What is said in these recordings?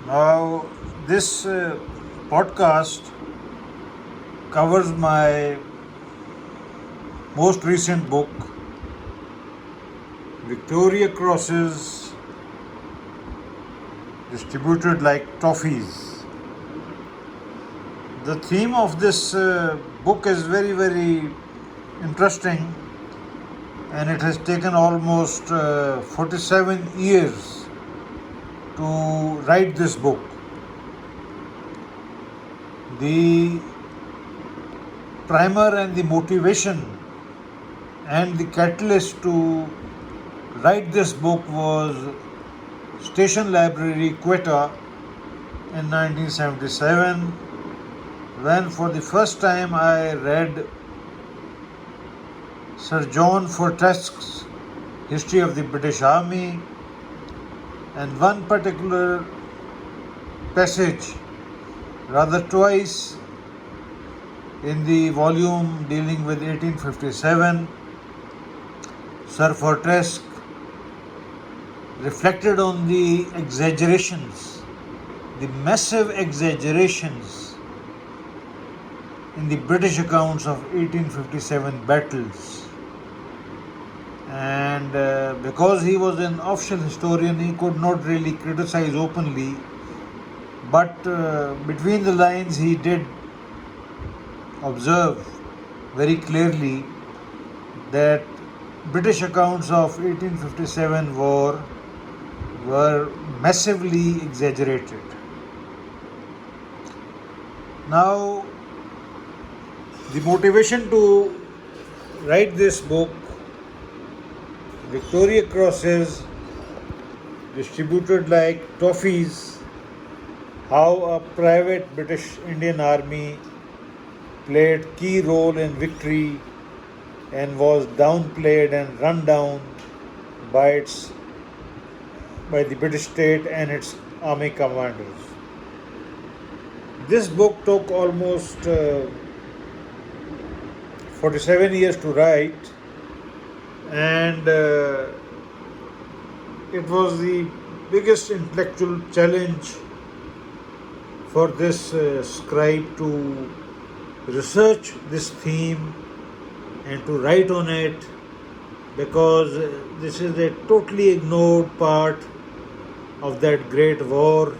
Now, this podcast covers my most recent book, Victoria Crosses, distributed like Toffees. The theme of this book is very, very interesting, and it has taken almost 47 years to write this book. The primer and the motivation and the catalyst to write this book was Station Library, Quetta, in 1977, when for the first time I read Sir John Fortesque's History of the British Army, and one particular passage, rather twice, in the volume dealing with 1857, Sir Fortesque reflected on the exaggerations, the massive exaggerations in the British accounts of 1857 battles. And because he was an official historian, he could not really criticize openly, but between the lines he did observe very clearly that British accounts of 1857 war were massively exaggerated. Now, the motivation to write this book, Victoria Crosses, distributed like Toffees, how a private British Indian Army played key role in victory and was downplayed and run down by the British state and its army commanders. This book took almost 47 years to write, and it was the biggest intellectual challenge for this scribe to research this theme and to write on it, because this is a totally ignored part of that great war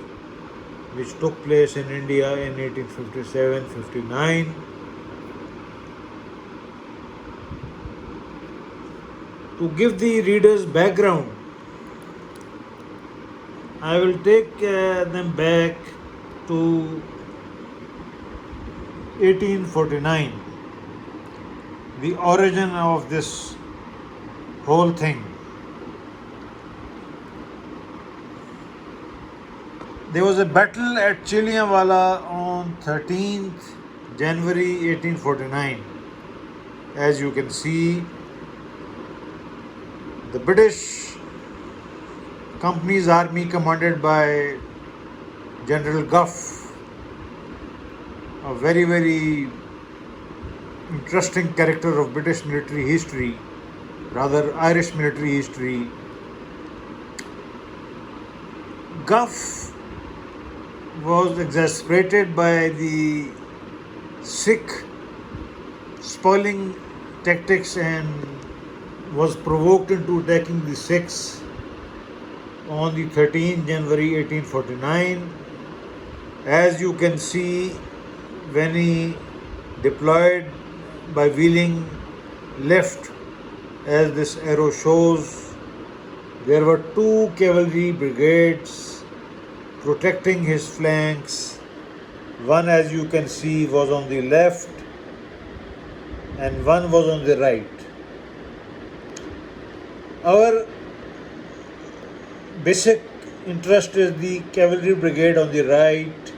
which took place in India in 1857-59. To give the readers background, I will take them back to 1849, the origin of this whole thing. There was a battle at Chilianwala on 13th January 1849. As you can see, the British Company's army, commanded by General Gough, a very, very interesting character of British military history, rather Irish military history. Gough was exasperated by the Sikh spoiling tactics and was provoked into attacking the Sikhs on the 13th January 1849. As you can see, when he deployed by wheeling left, as this arrow shows, there were two cavalry brigades protecting his flanks. One, as you can see, was on the left and one was on the right. Our basic interest is the cavalry brigade on the right,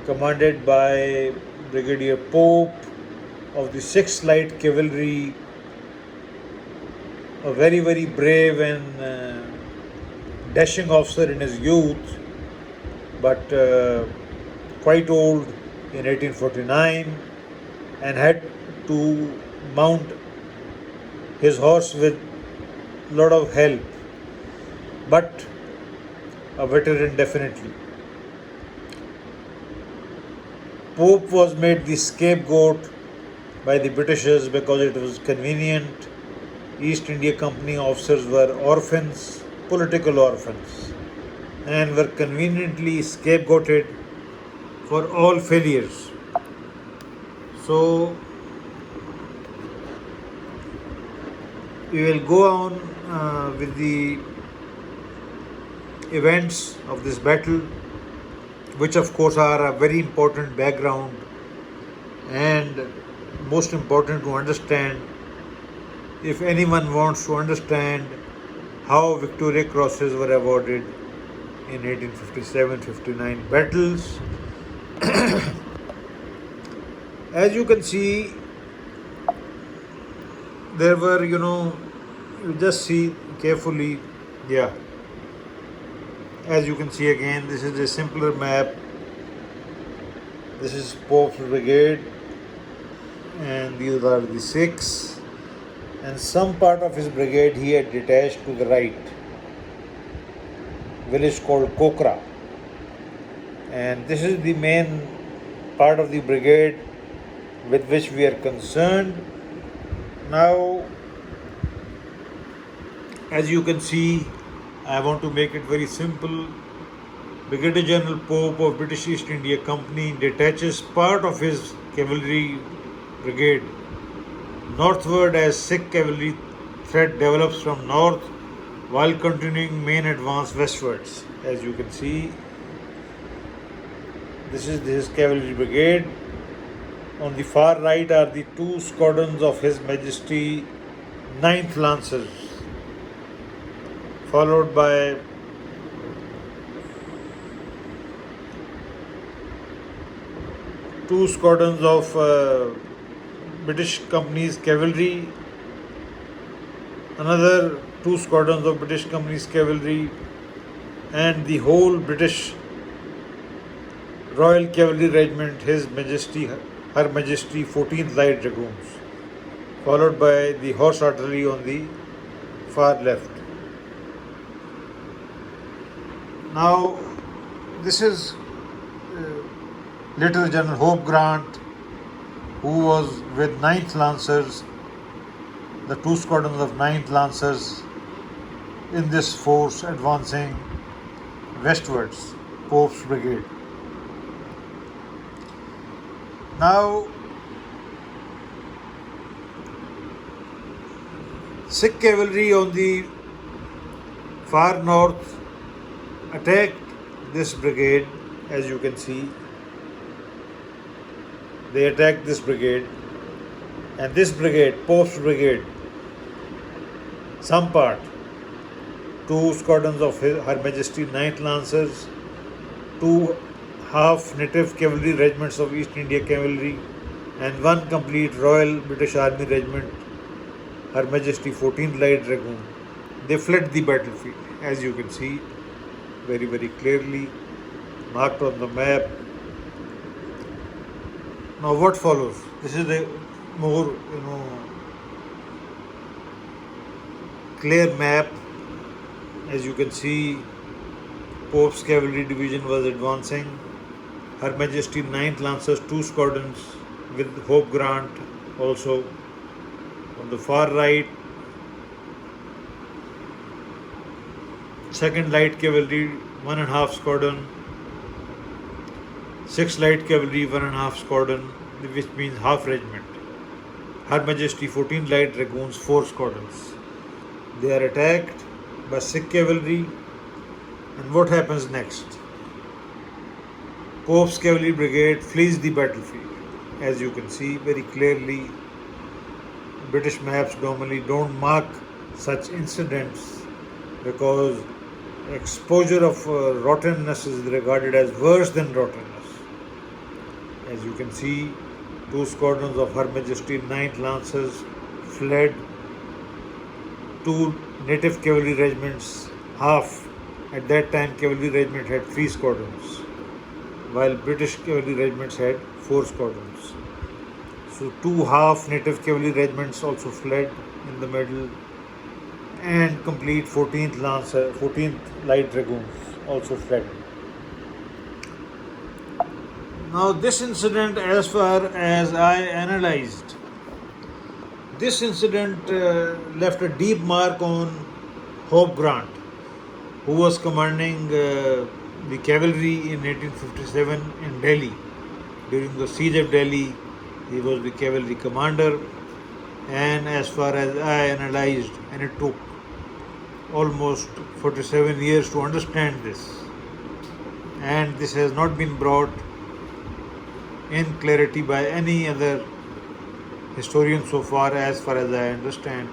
commanded by Brigadier Pope of the 6th Light Cavalry, a very, very brave and dashing officer in his youth, but quite old in 1849, and had to mount his horse with lot of help, but a veteran definitely. Pope was made the scapegoat by the Britishers because it was convenient. East India Company officers were orphans, political orphans, and were conveniently scapegoated for all failures. So we will go on with the events of this battle, which of course are a very important background and most important to understand if anyone wants to understand how Victoria Crosses were awarded in 1857-59 battles. As you can see, there were, you just see carefully, yeah. As you can see again, this is a simpler map. This is Pope's brigade, and these are the six. And some part of his brigade he had detached to the right, village called Kokra. And this is the main part of the brigade with which we are concerned. Now, as you can see, I want to make it very simple. Brigadier General Pope of British East India Company detaches part of his cavalry brigade northward as Sikh cavalry threat develops from north while continuing main advance westwards. As you can see, this is his cavalry brigade. On the far right are the two squadrons of His Majesty 9th Lancers, followed by two squadrons of British Company's cavalry, another two squadrons of British Company's cavalry, and the whole British Royal Cavalry Regiment, Her Majesty 14th Light Dragoons, followed by the horse artillery on the far left. Now, this is Lieutenant General Hope Grant, who was with 9th Lancers, the two squadrons of 9th Lancers in this force advancing westwards, Pope's brigade. Now, Sikh cavalry on the far north attacked this brigade, as you can see. They attacked this brigade, and this brigade, Pope's brigade, some part, two squadrons of Her Majesty 9th Lancers, two half native cavalry regiments of East India Cavalry, and one complete Royal British Army regiment, Her Majesty 14th Light Dragoon. They fled the battlefield, as you can see very, very clearly, marked on the map. Now what follows? This is a more, clear map. As you can see, Pope's cavalry division was advancing. Her Majesty 9th Lancers, two squadrons with Hope Grant also. On the far right, 2nd Light Cavalry, 1.5 squadron. 6th Light Cavalry, 1.5 squadron, which means half regiment. Her Majesty 14 Light Dragoons, 4 squadrons. They are attacked by Sikh cavalry, and what happens next? Pope's cavalry brigade flees the battlefield. As you can see very clearly, British maps normally don't mark such incidents because exposure of rottenness is regarded as worse than rottenness. As you can see, two squadrons of Her Majesty 9th Lancers fled. Two native cavalry regiments, half, at that time cavalry regiment had 3 squadrons, while British cavalry regiments had 4 squadrons. So two half native cavalry regiments also fled in the middle, and complete 14th Light Dragoons also fled. Now, this incident, as far as I analyzed, this incident left a deep mark on Hope Grant, who was commanding the cavalry in 1857 in Delhi. During the siege of Delhi, he was the cavalry commander, and as far as I analyzed, and it took almost 47 years to understand this, and this has not been brought in clarity by any other historian so far, as I understand.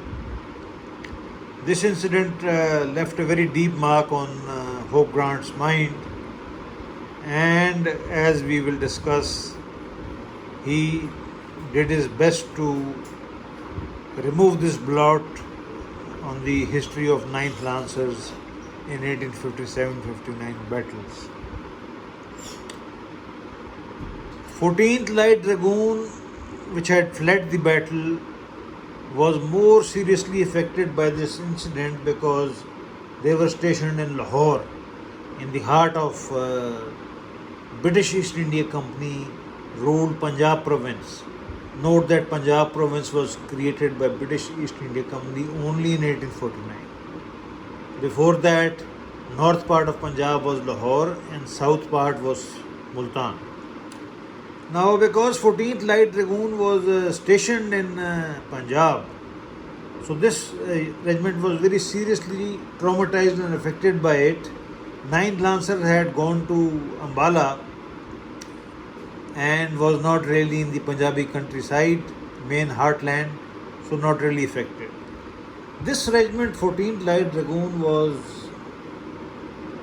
This incident left a very deep mark on Hope Grant's mind, and as we will discuss, he did his best to remove this blot on the history of 9th Lancers in 1857-59 battles. 14th Light Dragoon, which had fled the battle, was more seriously affected by this incident because they were stationed in Lahore, in the heart of British East India Company ruled Punjab province. Note that Punjab province was created by British East India Company only in 1849. Before that, north part of Punjab was Lahore and south part was Multan. Now, because 14th Light Dragoon was stationed in Punjab, so this regiment was very seriously traumatized and affected by it. 9th Lancers had gone to Ambala and was not really in the Punjabi countryside, main heartland, so not really affected. This regiment, 14th Light Dragoon, was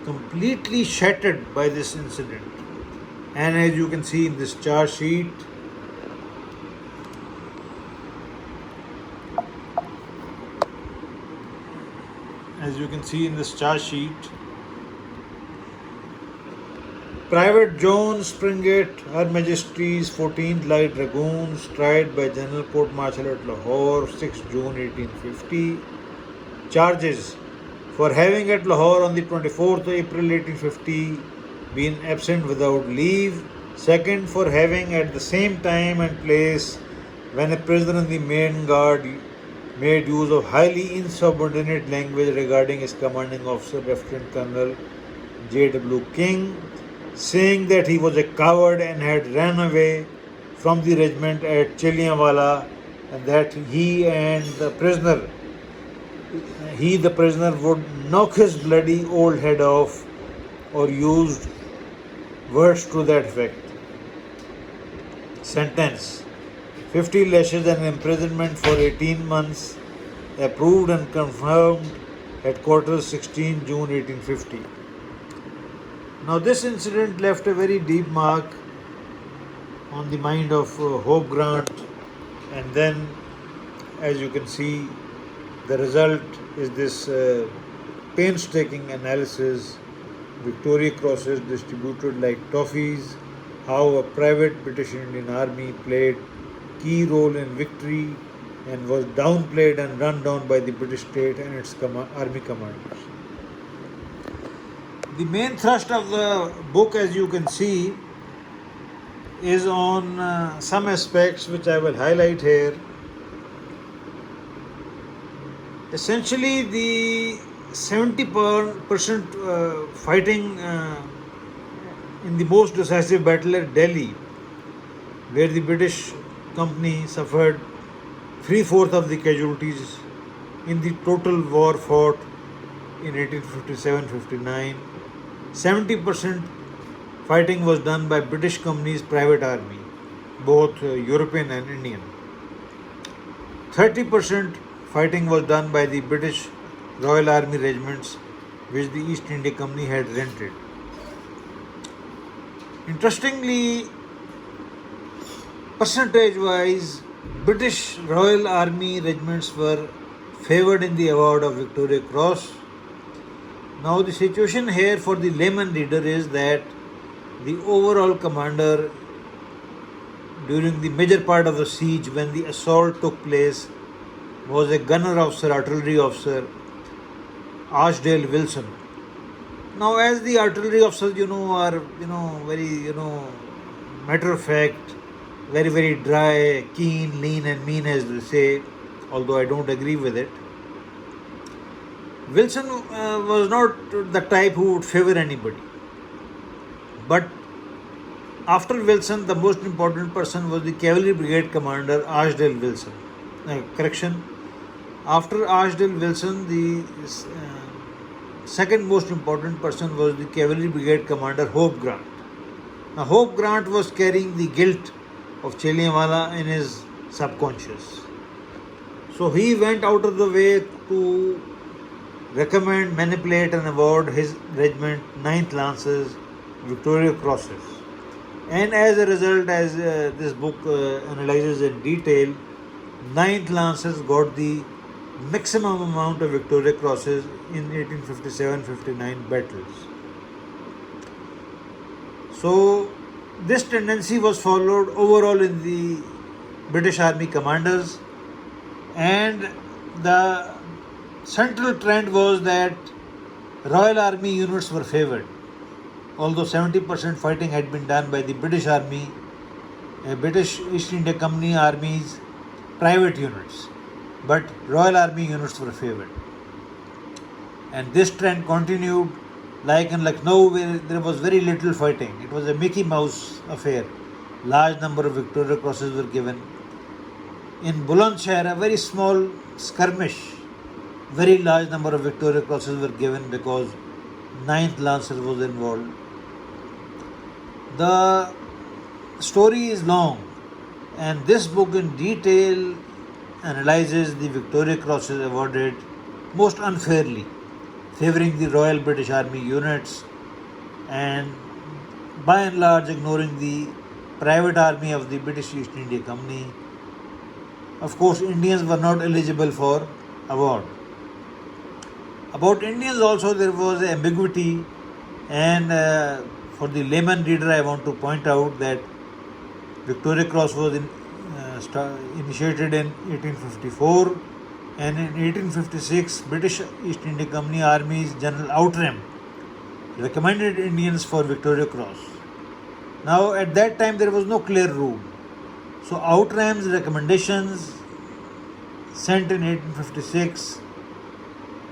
completely shattered by this incident. And as you can see in this chart sheet, Private John Springett, Her Majesty's 14th Light Dragoons, tried by General Court Martial at Lahore, 6 June 1850. Charges: for having at Lahore on the 24th April 1850 been absent without leave. Second, for having at the same time and place when a prisoner in the main guard made use of highly insubordinate language regarding his commanding officer, Lieutenant Colonel J.W. King, saying that he was a coward and had ran away from the regiment at Chilianwala, and that the prisoner would knock his bloody old head off, or used words to that effect. Sentence: 50 lashes and imprisonment for 18 months. Approved and confirmed. Headquarters, 16 June 1850. Now, this incident left a very deep mark on the mind of Hope Grant, and then, as you can see, the result is this painstaking analysis. Victoria Crosses distributed like toffees, how a private British Indian Army played key role in victory and was downplayed and run down by the British state and its army commanders. The main thrust of the book, as you can see, is on some aspects which I will highlight here. Essentially, the 70% fighting in the most decisive battle at Delhi, where the British company suffered 3/4 of the casualties in the total war fought in 1857-59. 70% fighting was done by British company's private army, both European and Indian. 30% fighting was done by the British Royal Army regiments which the East India Company had rented. Interestingly, percentage-wise, British Royal Army regiments were favoured in the award of Victoria Cross. Now, the situation here for the layman reader is that the overall commander during the major part of the siege, when the assault took place, was a gunner officer, artillery officer, Archdale Wilson. Now, as the artillery officers, are very, matter of fact, very, very dry, keen, lean, and mean, as they say, although I don't agree with it. Wilson was not the type who would favor anybody. But after Wilson, the most important person was the Cavalry Brigade Commander Archdale Wilson. Correction. After Archdale Wilson, the second most important person was the Cavalry Brigade Commander Hope Grant. Now, Hope Grant was carrying the guilt of Chalianwala in his subconscious. So he went out of the way to recommend, manipulate, and award his regiment 9th Lancers Victoria Crosses. And as a result, as this book analyzes in detail, 9th Lancers got the maximum amount of Victoria Crosses in 1857-59 battles. So this tendency was followed overall in the British Army commanders, and the central trend was that Royal Army units were favoured. Although 70% fighting had been done by the British Army, British East India Company Army's private units, but Royal Army units were favoured. And this trend continued, like in Lucknow, where there was very little fighting. It was a Mickey Mouse affair. Large number of Victoria Crosses were given. In Bulandshahr, a very small skirmish, very large number of Victoria Crosses were given because 9th Lancers was involved. The story is long, and this book in detail analyzes the Victoria Crosses awarded most unfairly, favouring the Royal British Army units and by and large ignoring the private army of the British East India Company. Of course, Indians were not eligible for award. About Indians also there was ambiguity, and for the layman reader I want to point out that Victoria Cross was initiated in 1854, and in 1856 British East India Company Army's General Outram recommended Indians for Victoria Cross. Now at that time there was no clear rule. So Outram's recommendations sent in 1856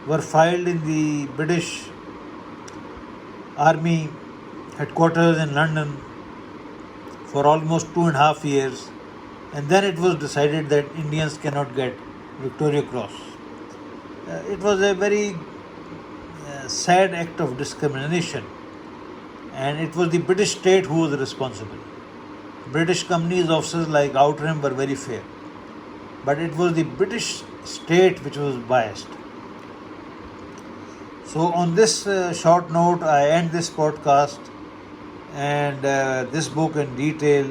were filed in the British Army headquarters in London for almost 2.5 years, and then it was decided that Indians cannot get Victoria Cross. It was a very sad act of discrimination, and it was the British state who was responsible. British company's officers like Outram were very fair, but it was the British state which was biased. So on this short note, I end this podcast, and this book in detail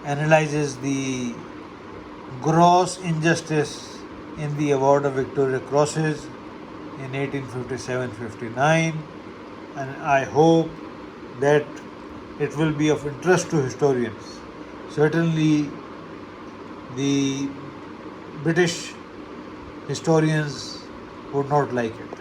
analyzes the gross injustice in the award of Victoria Crosses in 1857-59, and I hope that it will be of interest to historians. Certainly the British historians would not like it.